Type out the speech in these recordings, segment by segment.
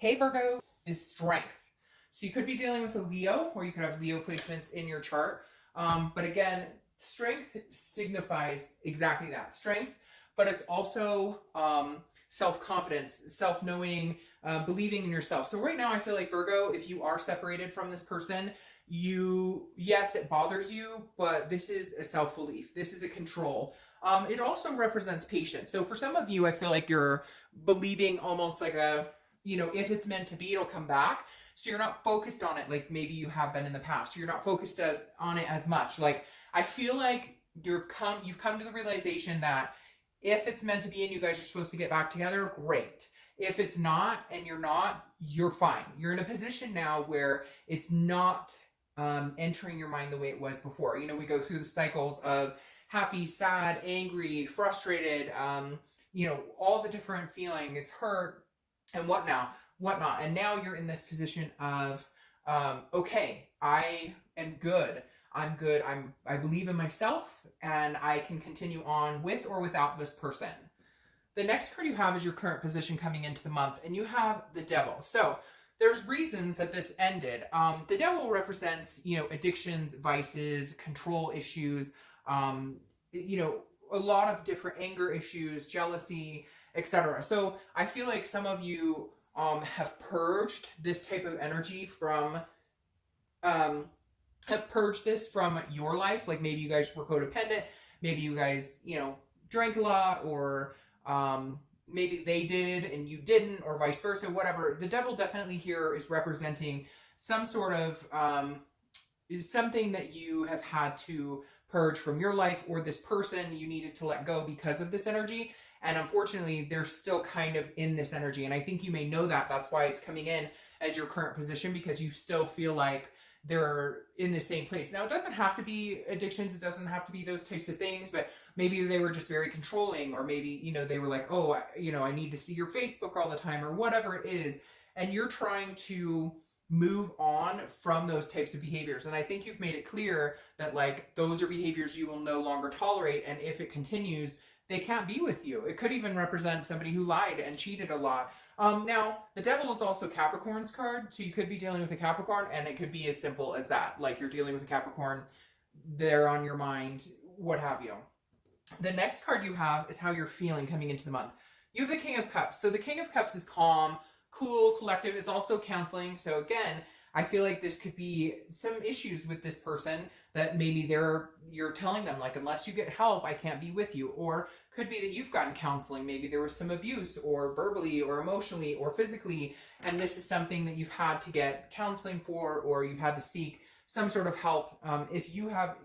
Hey Virgo is strength. So you could be dealing with a Leo, or you could have Leo placements in your chart. But again, strength signifies exactly that, strength, but it's also self-confidence, self-knowing, believing in yourself. So right now I feel like Virgo, if you are separated from this person, yes, it bothers you, but this is a self-belief. This is a control. It also represents patience. So for some of you, I feel like you're believing almost like if it's meant to be, it'll come back. So you're not focused on it like maybe you have been in the past. You're not focused on it as much. Like I feel like you've come to the realization that if it's meant to be and you guys are supposed to get back together, great. If it's not and you're not, you're fine. You're in a position now where it's not entering your mind the way it was before. We go through the cycles of happy, sad, angry, frustrated, all the different feelings, hurt, and whatnot. And now you're in this position of, okay, I am good. I'm good. I believe in myself, and I can continue on with or without this person. The next card you have is your current position coming into the month, and you have the Devil. So there's reasons that this ended. The Devil represents, addictions, vices, control issues, a lot of different anger issues, jealousy, etc. So I feel like some of you have purged this type of energy from have purged this from your life. Like maybe you guys were codependent, maybe you guys drank a lot, or maybe they did and you didn't, or vice versa. Whatever. The Devil definitely here is representing some sort of is something that you have had to purge from your life, or this person you needed to let go because of this energy. And unfortunately, they're still kind of in this energy. And I think you may know that. That's why it's coming in as your current position, because you still feel like they're in the same place. Now, it doesn't have to be addictions. It doesn't have to be those types of things. But maybe they were just very controlling, or maybe, they were like, oh, I need to see your Facebook all the time, or whatever it is. And you're trying to move on from those types of behaviors. And I think you've made it clear that like those are behaviors you will no longer tolerate. And if it continues, they can't be with you. It could even represent somebody who lied and cheated a lot. Now, the Devil is also Capricorn's card, so you could be dealing with a Capricorn, and it could be as simple as that. Like you're dealing with a Capricorn, they're on your mind, what have you. The next card you have is how you're feeling coming into the month. You have the King of Cups. So the King of Cups is calm, cool, collective. It's also counseling. So again, I feel like this could be some issues with this person that maybe you're telling them like, unless you get help, I can't be with you. Or could be that you've gotten counseling. Maybe there was some abuse, or verbally or emotionally or physically. And this is something that you've had to get counseling for, or you've had to seek some sort of help. If you have,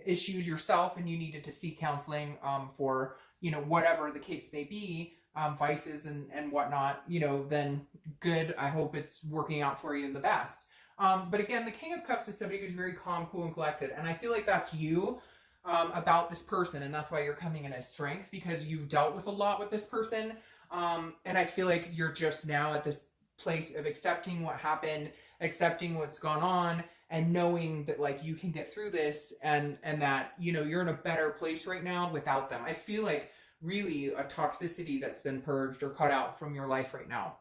issues yourself and you needed to seek counseling for, whatever the case may be, vices and whatnot, then good. I hope it's working out for you in the best. But again, the King of Cups is somebody who's very calm, cool, and collected. And I feel like that's you about this person. And that's why you're coming in as strength, because you've dealt with a lot with this person. And I feel like you're just now at this place of accepting what happened, accepting what's gone on, and knowing that like you can get through this, and that, you're in a better place right now without them. I feel like really a toxicity that's been purged or cut out from your life right now.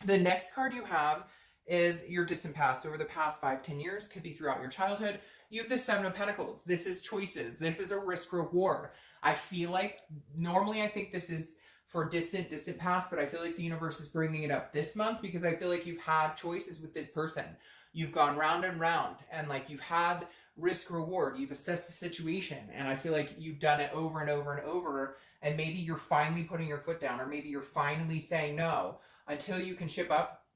The next card you have is your distant past. Over the past 5-10 years, could be throughout your childhood. You have the Seven of Pentacles. This is choices. This is a risk reward. I feel like normally I think this is for distant past, but I feel like the universe is bringing it up this month, because I feel like you've had choices with this person. You've gone round and round, and like you've had risk reward. You've assessed the situation, and I feel like you've done it over and over and over. And maybe you're finally putting your foot down, or maybe you're finally saying no until you can shape up,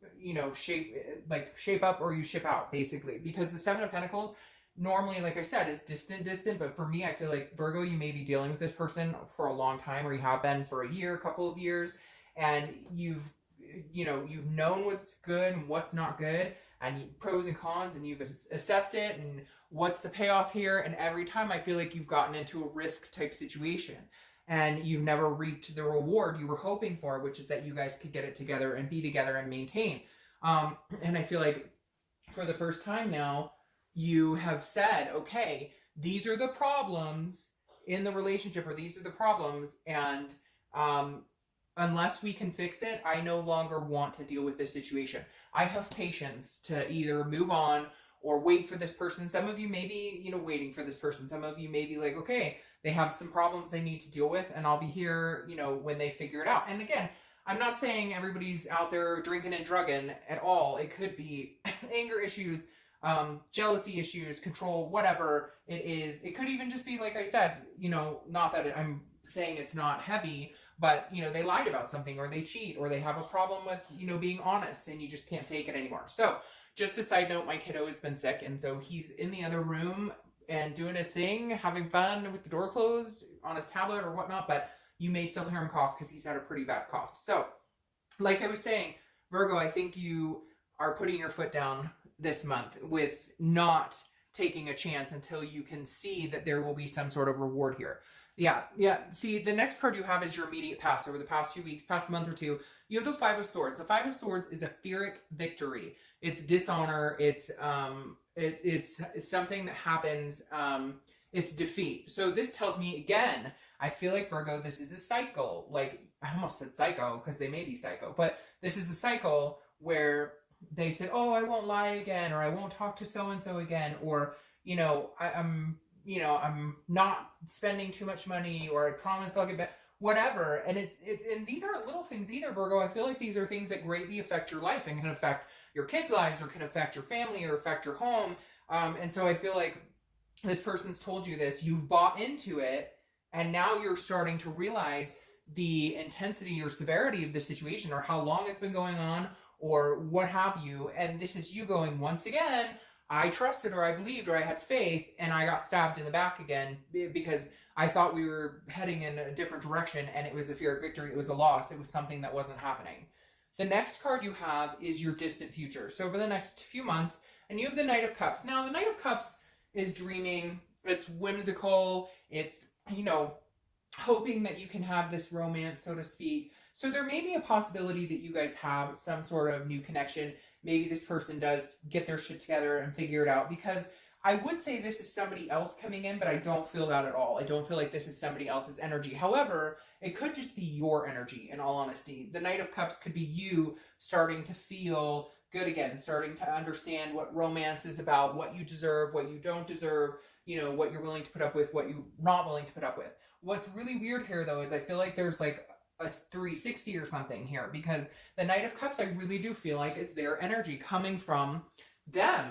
shape up, or you ship out, basically. Because the Seven of Pentacles normally, like I said, is distant. But for me, I feel like Virgo, you may be dealing with this person for a long time, or you have been for a year, a couple of years, and you've known what's good and what's not good, and pros and cons, and you've assessed it, and what's the payoff here. And every time I feel like you've gotten into a risk type situation, and you've never reaped the reward you were hoping for, which is that you guys could get it together and be together and maintain. And I feel like for the first time now, you have said, okay, these are the problems in the relationship, or these are the problems, and unless we can fix it, I no longer want to deal with this situation. I have patience to either move on or wait for this person. Some of you may be, you know, waiting for this person. Some of you may be like, okay, they have some problems they need to deal with, and I'll be here, you know, when they figure it out. And again, I'm not saying everybody's out there drinking and drugging at all. It could be anger issues, jealousy issues, control, whatever it is. It could even just be, like I said, you know, not that I'm saying it's not heavy, but, you know, they lied about something, or they cheat, or they have a problem with, you know, being honest, and you just can't take it anymore. So just a side note, my kiddo has been sick, and so he's in the other room and doing his thing, having fun with the door closed on his tablet or whatnot, but you may still hear him cough because he's had a pretty bad cough. So, like I was saying, Virgo, I think you are putting your foot down this month with not taking a chance until you can see that there will be some sort of reward here. Yeah. See, the next card you have is your immediate past. Over the past few weeks, past month or two, you have the Five of Swords. The Five of Swords is a Pyrrhic victory. It's dishonor. It's something that happens. It's defeat. So this tells me, again, I feel like, Virgo, this is a cycle. Like, I almost said psycho because they may be psycho, but this is a cycle where they said, oh, I won't lie again, or I won't talk to so-and-so again, or, you know, I'm not spending too much money, or I promise I'll get back, whatever. And and these aren't little things either, Virgo. I feel like these are things that greatly affect your life and can affect your kids' lives, or can affect your family, or affect your home. And so I feel like this person's told you this, you've bought into it, and now you're starting to realize the intensity or severity of the situation, or how long it's been going on, or what have you. And this is you going, once again, I trusted, or I believed, or I had faith, and I got stabbed in the back again because I thought we were heading in a different direction, and it was a Pyrrhic victory. It was a loss. It was something that wasn't happening. The next card you have is your distant future. So over the next few months, and you have the Knight of Cups. Now, the Knight of Cups is dreaming. It's whimsical. It's, you know, hoping that you can have this romance, so to speak. So there may be a possibility that you guys have some sort of new connection. Maybe this person does get their shit together and figure it out, because I would say this is somebody else coming in, but I don't feel that at all. I don't feel like this is somebody else's energy. However, it could just be your energy, in all honesty. The Knight of Cups could be you starting to feel good again, starting to understand what romance is about, what you deserve, what you don't deserve, you know, what you're willing to put up with, what you're not willing to put up with. What's really weird here, though, is I feel like there's like a 360 or something here, because the Knight of Cups, I really do feel like, is their energy coming from them,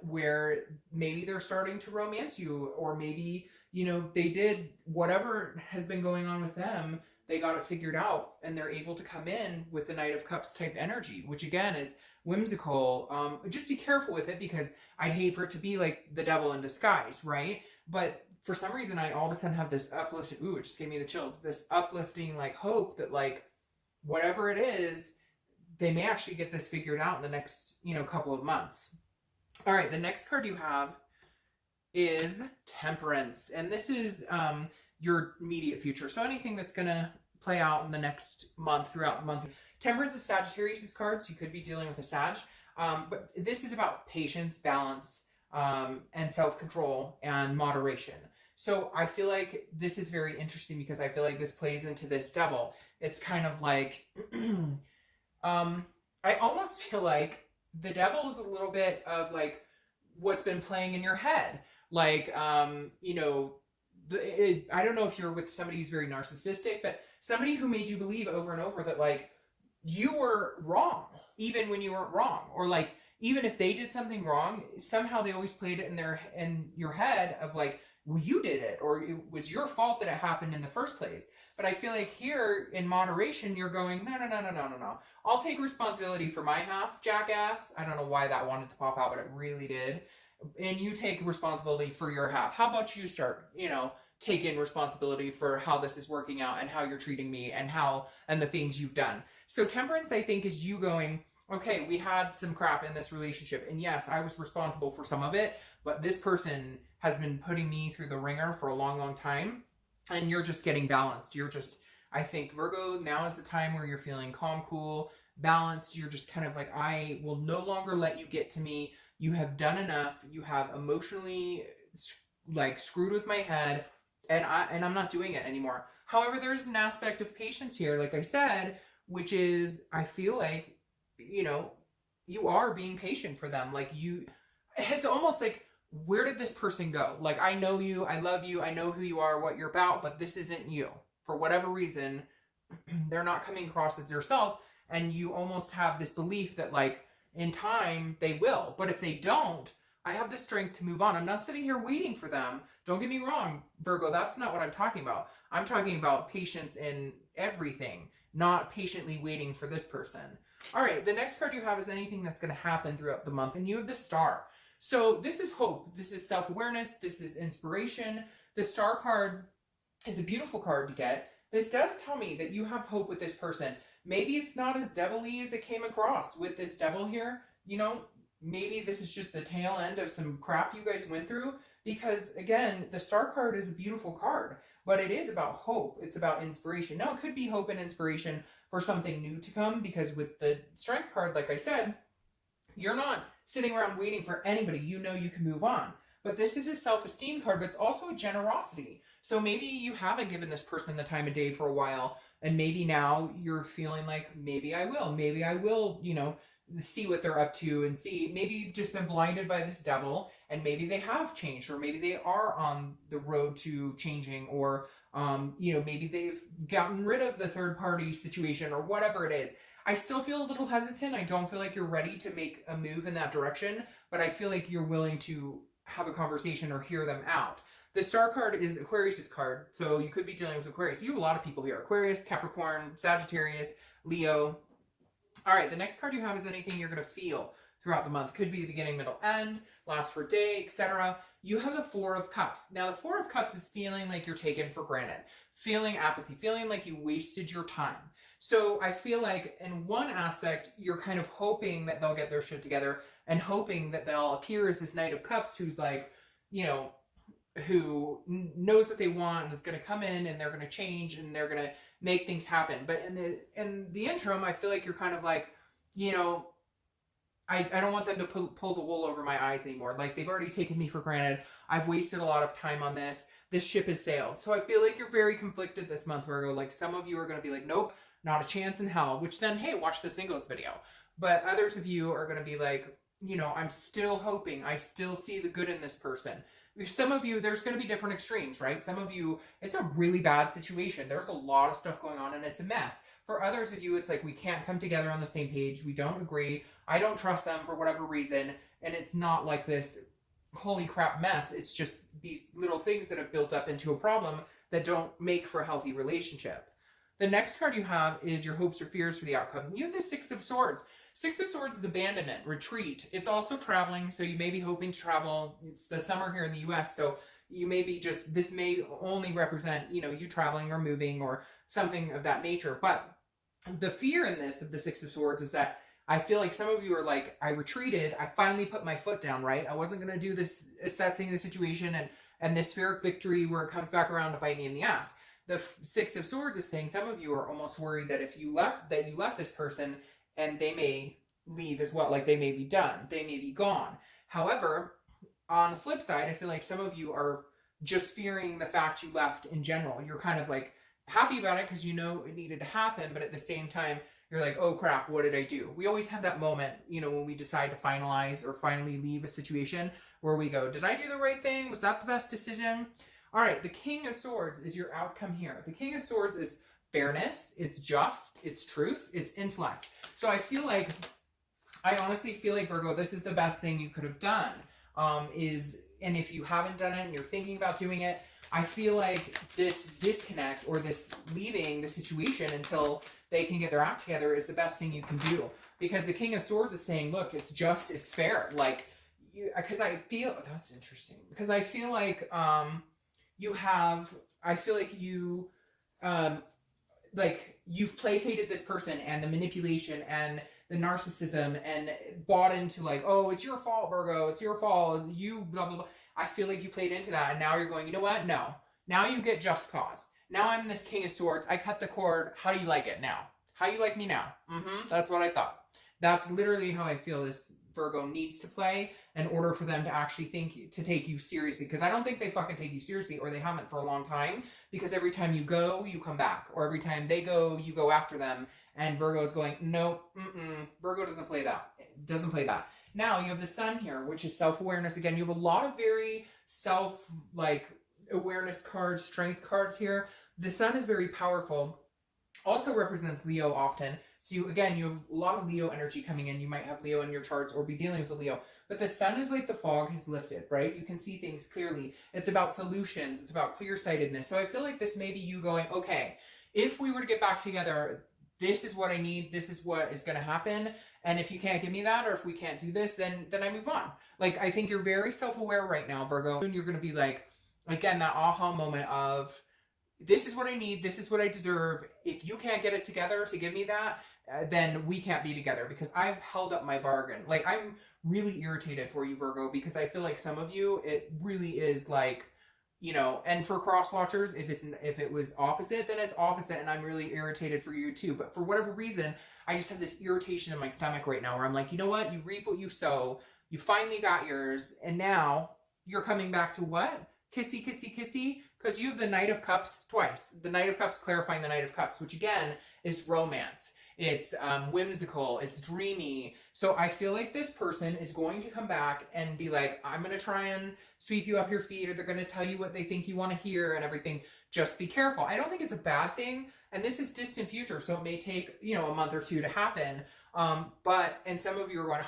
where maybe they're starting to romance you, or maybe, you know, they did whatever has been going on with them, they got it figured out, and they're able to come in with the Knight of Cups type energy, which again is whimsical. Just be careful with it, because I'd hate for it to be like the devil in disguise, right? But for some reason, I all of a sudden have this uplifting, ooh, it just gave me the chills, this uplifting, like, hope that, like, whatever it is, they may actually get this figured out in the next, you know, couple of months. All right, the next card you have is Temperance. And this is your immediate future. So anything that's going to play out in the next month, throughout the month. Temperance is Sagittarius' card, so you could be dealing with a Sag. But this is about patience, balance, and self-control and moderation. So I feel like this is very interesting, because I feel like this plays into this devil. It's kind of like, I almost feel like the devil is a little bit of like what's been playing in your head. Like, you know, I don't know if you're with somebody who's very narcissistic, but somebody who made you believe over and over that, like, you were wrong, even when you weren't wrong. Or like, even if they did something wrong, somehow they always played it in your head of like, well, you did it, or it was your fault that it happened in the first place. But I feel like here in moderation, you're going, no. I'll take responsibility for my half, jackass. I don't know why that wanted to pop out, but it really did. And you take responsibility for your half. How about you start, you know, taking responsibility for how this is working out, and how you're treating me, and the things you've done. So Temperance, I think, is you going, okay, we had some crap in this relationship, and yes, I was responsible for some of it, but this person has been putting me through the ringer for a long, long time, and you're just getting balanced. You're just, I think, Virgo, now is the time where you're feeling calm, cool, balanced. You're just kind of like, I will no longer let you get to me. You have done enough. You have emotionally, like, screwed with my head, and I'm not doing it anymore. However, there's an aspect of patience here, like I said, which is, I feel like, you know, you are being patient for them. Like it's almost like, where did this person go? Like, I know you, I love you, I know who you are, what you're about, but this isn't you. For whatever reason, they're not coming across as yourself, and you almost have this belief that, like, in time they will. But if they don't, I have the strength to move on. I'm not sitting here waiting for them. Don't get me wrong, Virgo, that's not what I'm talking about. I'm talking about patience in everything, not patiently waiting for this person. All right, the next card you have is anything that's going to happen throughout the month, and you have the Star. So this is hope, this is self-awareness, this is inspiration. The Star card is a beautiful card to get. This does tell me that you have hope with this person. Maybe it's not as devilly as it came across with this devil here. You know, maybe this is just the tail end of some crap you guys went through. Because again, the Star card is a beautiful card, but it is about hope. It's about inspiration. Now, it could be hope and inspiration for something new to come, because with the Strength card, like I said, you're not sitting around waiting for anybody. You know you can move on. But this is a self-esteem card, but it's also a generosity. So maybe you haven't given this person the time of day for a while, and maybe now you're feeling like, maybe I will, you know, see what they're up to, and see, maybe you've just been blinded by this devil, and maybe they have changed, or maybe they are on the road to changing, or, you know, maybe they've gotten rid of the third party situation, or whatever it is. I still feel a little hesitant. I don't feel like you're ready to make a move in that direction, but I feel like you're willing to have a conversation or hear them out. The Star card is Aquarius's card, so you could be dealing with Aquarius. You have a lot of people here: Aquarius, Capricorn, Sagittarius, Leo. All right, the next card you have is anything you're going to feel throughout the month. Could be the beginning, middle, end, last for a day, etc. You have the Four of Cups. Now, the Four of Cups is feeling like you're taken for granted, feeling apathy, feeling like you wasted your time. So I feel like in one aspect, you're kind of hoping that they'll get their shit together, and hoping that they'll appear as this Knight of Cups who's like, you know, who knows what they want and is going to come in, and they're going to change, and they're going to make things happen. But in the interim, I feel like you're kind of like, you know, I don't want them to pull the wool over my eyes anymore. Like, they've already taken me for granted. I've wasted a lot of time on this. This ship has sailed. So I feel like you're very conflicted this month, Virgo. Like, some of you are going to be like, nope, not a chance in hell. Which then, hey, watch the singles video. But others of you are going to be like, you know, I'm still hoping. I still see the good in this person. Some of you, there's going to be different extremes, right? Some of you, it's a really bad situation. There's a lot of stuff going on, and it's a mess. For others of you, it's like, we can't come together on the same page. We don't agree. I don't trust them for whatever reason. And it's not like this holy crap mess. It's just these little things that have built up into a problem that don't make for a healthy relationship. The next card you have is your hopes or fears for the outcome. You have the Six of Swords. Six of Swords is abandonment, retreat. It's also traveling, so you may be hoping to travel. It's the summer here in the U.S., so you may be just, this may only represent, you know, you traveling or moving or something of that nature. But the fear in this of the Six of Swords is that I feel like some of you are like, I retreated, I finally put my foot down, right? I wasn't going to do this assessing the situation and this Pyrrhic victory where it comes back around to bite me in the ass. The Six of Swords is saying some of you are almost worried that if you left this person, and they may leave as well, like they may be done, they may be gone. However, on the flip side, I feel like some of you are just fearing the fact you left in general. You're kind of like happy about it because you know it needed to happen, but at the same time, you're like, oh crap, what did I do? We always have that moment, you know, when we decide to finalize or finally leave a situation where we go, did I do the right thing? Was that the best decision? All right, the King of Swords is your outcome here. The King of Swords is fairness, it's just, it's truth, it's intellect. So I honestly feel like, Virgo, this is the best thing you could have done. And if you haven't done it and you're thinking about doing it, I feel like this disconnect or this leaving the situation until they can get their act together is the best thing you can do. Because the King of Swords is saying, look, it's just, it's fair. Like, because I feel, that's interesting. Because I feel like you've placated this person and the manipulation and the narcissism and bought into like, oh, it's your fault, Virgo, it's your fault, you blah, blah, blah. I feel like you played into that, and now you're going, you know what? No. Now you get just cause. Now I'm this King of Swords. I cut the cord. How do you like it now? How you like me now? That's what I thought. That's literally how I feel this Virgo needs to play in order for them to actually take you seriously. Because I don't think they fucking take you seriously, or they haven't for a long time. Because every time you go, you come back, or every time they go, you go after them. And Virgo is going, no, Virgo doesn't play that. Doesn't play that. Now you have the sun here, which is self-awareness. Again, you have a lot of very awareness cards, strength cards here. The sun is very powerful. Also represents Leo often. So you have a lot of Leo energy coming in. You might have Leo in your charts or be dealing with a Leo. But the sun is like the fog has lifted, right? You can see things clearly. It's about solutions. It's about clear-sightedness. So I feel like this may be you going, okay, if we were to get back together, this is what I need. This is what is going to happen. And if you can't give me that, or if we can't do this, then I move on. Like, I think you're very self-aware right now, Virgo. And you're going to be like, again, that aha moment of, this is what I need, this is what I deserve. If you can't get it together to give me that, then we can't be together, because I've held up my bargain. Like, I'm really irritated for you, Virgo, because I feel like some of you, it really is like, you know, and for cross watchers, if it was opposite, then it's opposite, and I'm really irritated for you too. But for whatever reason, I just have this irritation in my stomach right now where I'm like, you know what? You reap what you sow. You finally got yours, and now you're coming back to what? Kissy, kissy, kissy? Because you have the Knight of Cups twice. The Knight of Cups clarifying the Knight of Cups, which again is romance. It's whimsical. It's dreamy. So I feel like this person is going to come back and be like, I'm going to try and sweep you off your feet, or they're going to tell you what they think you want to hear and everything. Just be careful. I don't think it's a bad thing. And this is distant future, so it may take, you know, a month or two to happen. And some of you are going,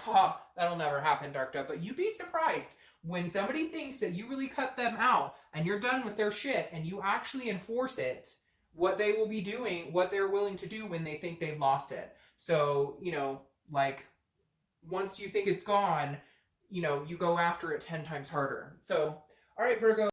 that'll never happen, Dark Dove. But you'd be surprised when somebody thinks that you really cut them out and you're done with their shit and you actually enforce it, what they will be doing, what they're willing to do when they think they've lost it. So, you know, like, once you think it's gone, you know, you go after it 10 times harder. So, all right, Virgo.